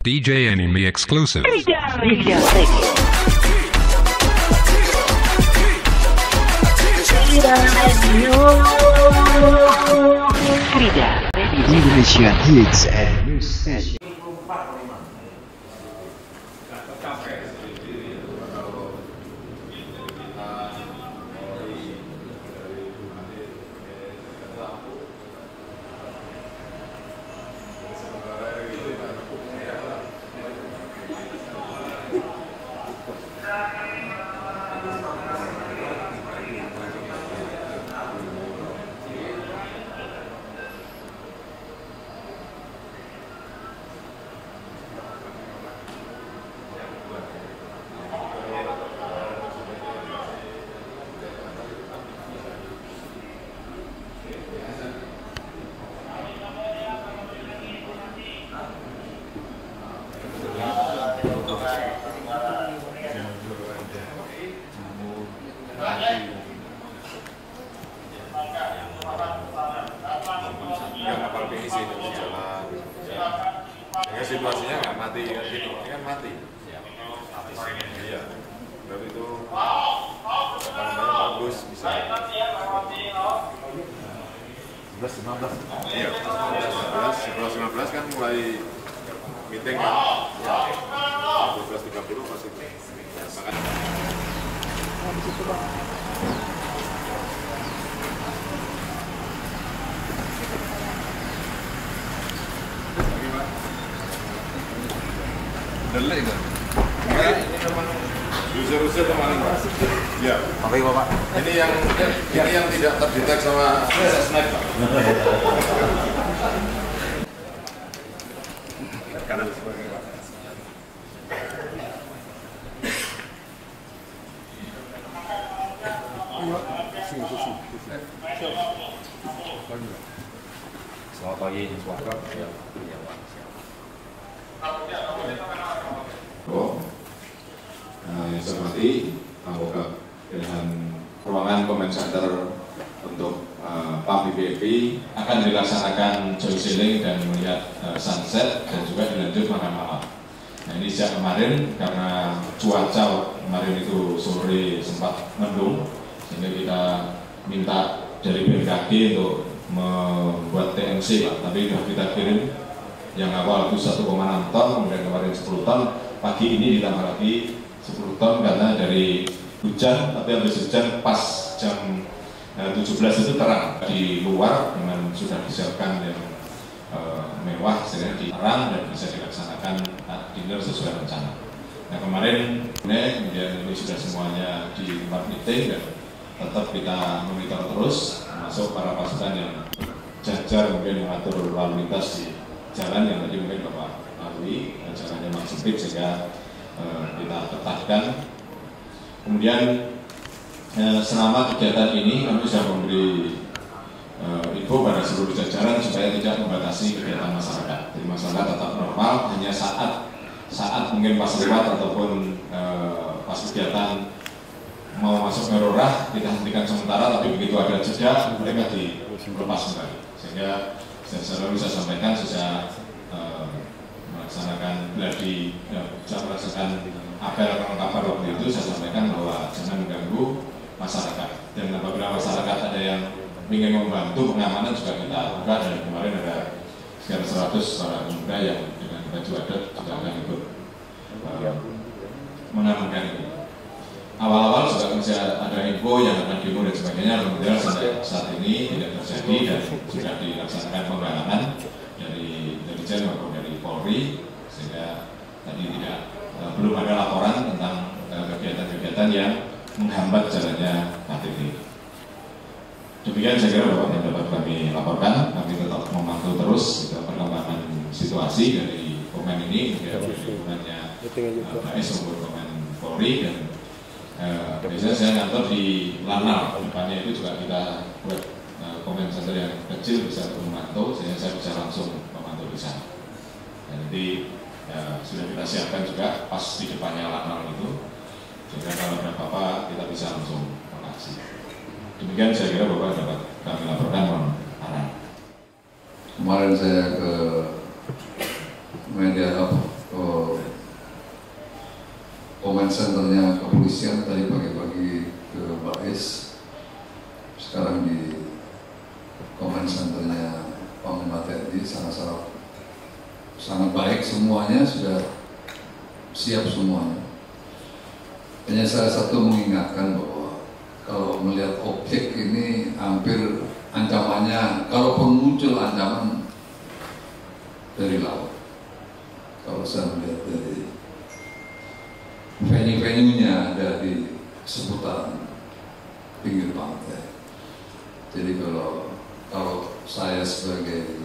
DJ Enemy exclusive. Indonesian Hits and News Station. Sehingga situasinya nggak mati kan gitu, ini kan mati. Iya, berarti itu bagus bisa. 11-15. Iya, 11-15 kan mulai meeting kan. Ya, 12.30 pasti. Makan. Di situ bang. Delay kan? User teman Pak. Ya. Oke Bapak. Ini yang tidak terdetek sama snack Pak. Kanan sebagai Pak. Selamat pagi, Pak. Yang saya hormati anggota pilihan ruangan comment center untuk PAM BBFI akan dilaksanakan joy sailing dan melihat sunset dan juga dilanjut makan malam. Nah ini sejak kemarin karena cuaca kemarin itu sore sempat mendung sehingga kita minta dari BMKG untuk membuat TMC Pak, tapi sudah kita kirim yang awal itu 1,6 ton, kemudian kemarin 10 ton, pagi ini ditambah lagi 10 ton karena dari hujan, tapi habis hujan pas jam 17 itu terang di luar dengan sudah disiapkan yang mewah sehingga diterang dan bisa dilaksanakan dinner sesuai rencana. Nah kemarin kemudian ini sudah semuanya di tempat meeting dan tetap kita monitor terus, masuk para pasukan yang jajar mungkin mengatur lalu lintas di jalan yang tadi mungkin Bapak lalui, jalannya memang sempit sehingga kita tetapkan. Kemudian selama kegiatan ini kami sudah memberi info pada seluruh jajaran supaya tidak membatasi kegiatan masyarakat. Jadi masyarakat tetap normal, hanya saat mungkin pas lewat ataupun pas kegiatan mau masuk merorah kita hentikan sementara, tapi begitu ada jeda mereka dilepas kembali. Sehingga saya selalu bisa sampaikan sejak melaksanakan melaksanakan apel kabar waktu itu saya sampaikan bahwa jangan mengganggu masyarakat, dan apabila masyarakat ada yang ingin membantu pengamanan juga kita buka, dan kemarin ada sekitar 100 para pemuda yang dengan baju adat juga akan ikut mengamankan ini. Awal-awal juga bisa ada info yang akan demo dan sebagainya, alhamdulillah saat ini tidak terjadi dan sudah dilaksanakan penggalangan dari intelijen maupun dari Polri, sehingga tadi belum ada laporan tentang kegiatan-kegiatan yang menghambat jalannya KTP. Demikian saya kira Bapak yang dapat kami laporkan. Kami tetap memantau terus perkembangan situasi dari komen ini, dari hubungannya BAS maupun komen Polri, dan biasanya saya ngantor di Lanal, depannya itu juga kita buat komen center yang kecil bisa memantau, sehingga saya bisa langsung memantau di sana. Dan nanti sudah kita siapkan juga pas di depannya Lanal itu, sehingga kalau ada apa-apa kita bisa langsung mengaksi. Demikian saya kira Bapak dapat kami laporkan, mohon arahan. Kemarin saya ke media Command Centernya kepolisian tadi pagi-pagi ke Bais, sekarang di Command Centernya Panglima TNI sangat baik, semuanya sudah siap semuanya. Hanya salah satu mengingatkan bahwa kalau melihat objek ini hampir ancamannya, kalaupun muncul ancaman dari laut. Kalau saya melihat dari venue-nya ada di seputaran pinggir pantai. Jadi kalau saya sebagai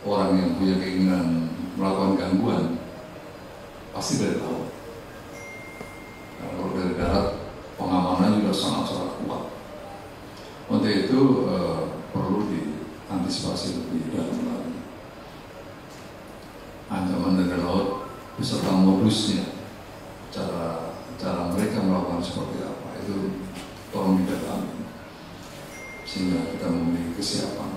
orang yang punya keinginan melakukan gangguan, pasti dari laut. Kalau dari darat, pengamanan juga sangat-sangat kuat. Untuk itu perlu diantisipasi lebih dalam lagi. Ancaman dari laut beserta modusnya, cara mereka melakukan seperti apa, itu tolong didalami sehingga kita memiliki kesiapan.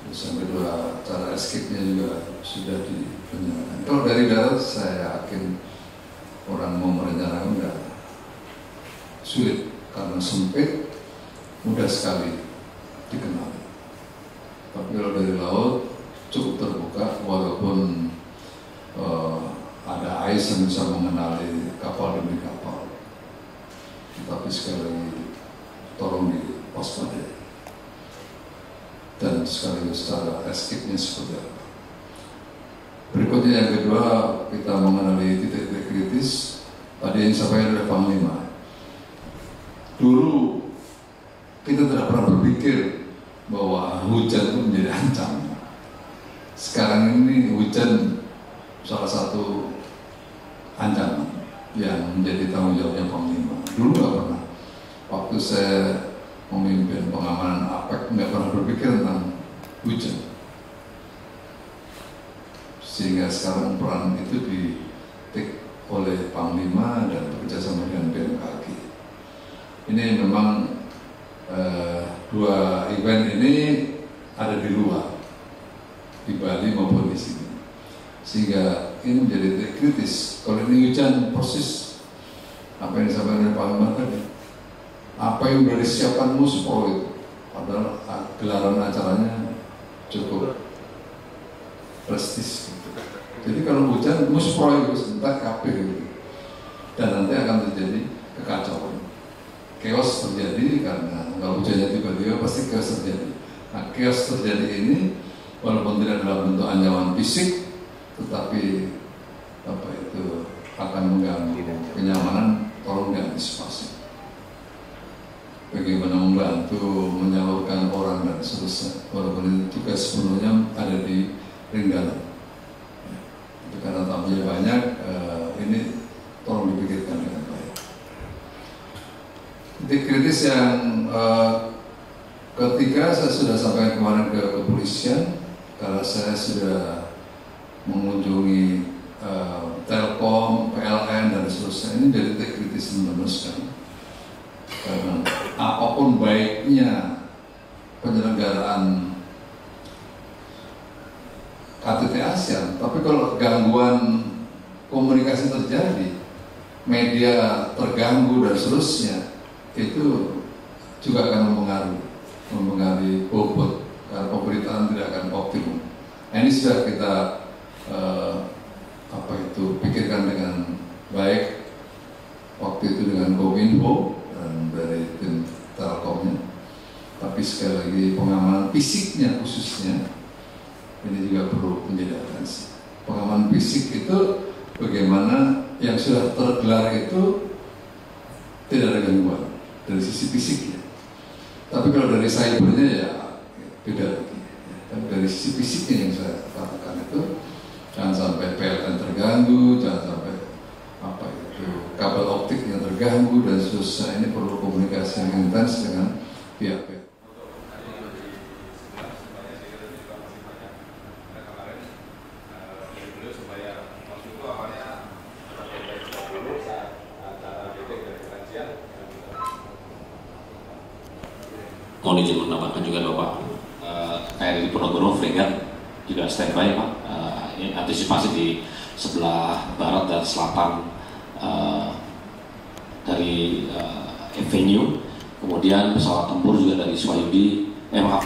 Terus yang kedua, cara escape-nya juga sudah direncanakan. Kalau dari darat, saya yakin orang mau merencanakan enggak sulit karena sempit, mudah sekali dikenali. Tapi kalau dari laut cukup terbuka, walaupun ada ais yang bisa mengenali kapal demi kapal. Tapi sekali lagi tolong diwaspadai. Dan sekaligus secara escape-nya seperti apa. Berikutnya yang kedua, kita mengenali titik-titik kritis. Tadi yang disampaikan oleh Panglima. Dulu kita tidak pernah berpikir bahwa hujan itu menjadi ancaman. Sekarang ini hujan salah satu ancaman yang menjadi tanggung jawabnya Panglima. Dulu nggak pernah. Waktu saya memimpin pengamanan APEC nggak pernah berpikir tentang hujan. Sehingga sekarang peran itu ditik oleh Panglima dan bekerjasama dengan BMKG. Ini memang dua event ini ada di luar, di Bali maupun di sini. Sehingga ini menjadi titik kritis. Kalau ini hujan, persis apa yang disampaikan oleh Panglima tadi. Apa yang sudah disiapkan Muspro itu, padahal gelaran acaranya cukup prestis. Jadi kalau hujan, Muspro itu sebentar kabeh gitu. Dan nanti akan terjadi kekacauan. Chaos terjadi karena kalau hujannya tiba-tiba pasti chaos terjadi. Nah, chaos terjadi ini walaupun tidak dalam bentuk ancaman fisik, tetapi akan mengganggu kenyamanan, tolong diantisipasi. Bagaimana membantu menyalurkan orang dan seterusnya, walaupun itu tugas sepenuhnya ada di Ringgalan. Karena tamunya banyak, ini tolong dipikirkan dengan baik. Titik kritis yang ketiga saya sudah sampaikan kemarin ke kepolisian, karena saya sudah mengunjungi Telkom, PLN dan seterusnya. Ini dari titik kritis meneruskan. Karena apapun baiknya penyelenggaraan KTT ASEAN, tapi kalau gangguan komunikasi terjadi, media terganggu dan seterusnya, itu juga akan mempengaruhi bobot, karena pemberitaan tidak akan optimum. Nah, ini sudah kita pikirkan dengan baik waktu itu dengan Kominfo dan dari tim Telkomnya. Tapi sekali lagi pengamanan fisiknya khususnya ini juga perlu menjadi atensi. Pengamanan fisik itu bagaimana yang sudah tergelar itu tidak ada gangguan dari sisi fisiknya. Tapi kalau dari cybernya ya beda lagi. Tapi dari sisi fisiknya yang saya katakan itu jangan sampai PLN terganggu, jangan sampai kabel optik yang terganggu dan seterusnya. Ini perlu komunikasi yang intens dengan pihak-pihak. Mohon izin menambahkan juga Bapak, KRI Ponorogo fregat juga standby Pak. Ini antisipasi di sebelah barat dan selatan dari venue. Kemudian pesawat tempur juga dari Swahili, maaf,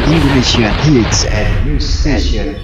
Indonesia Hits and News Station.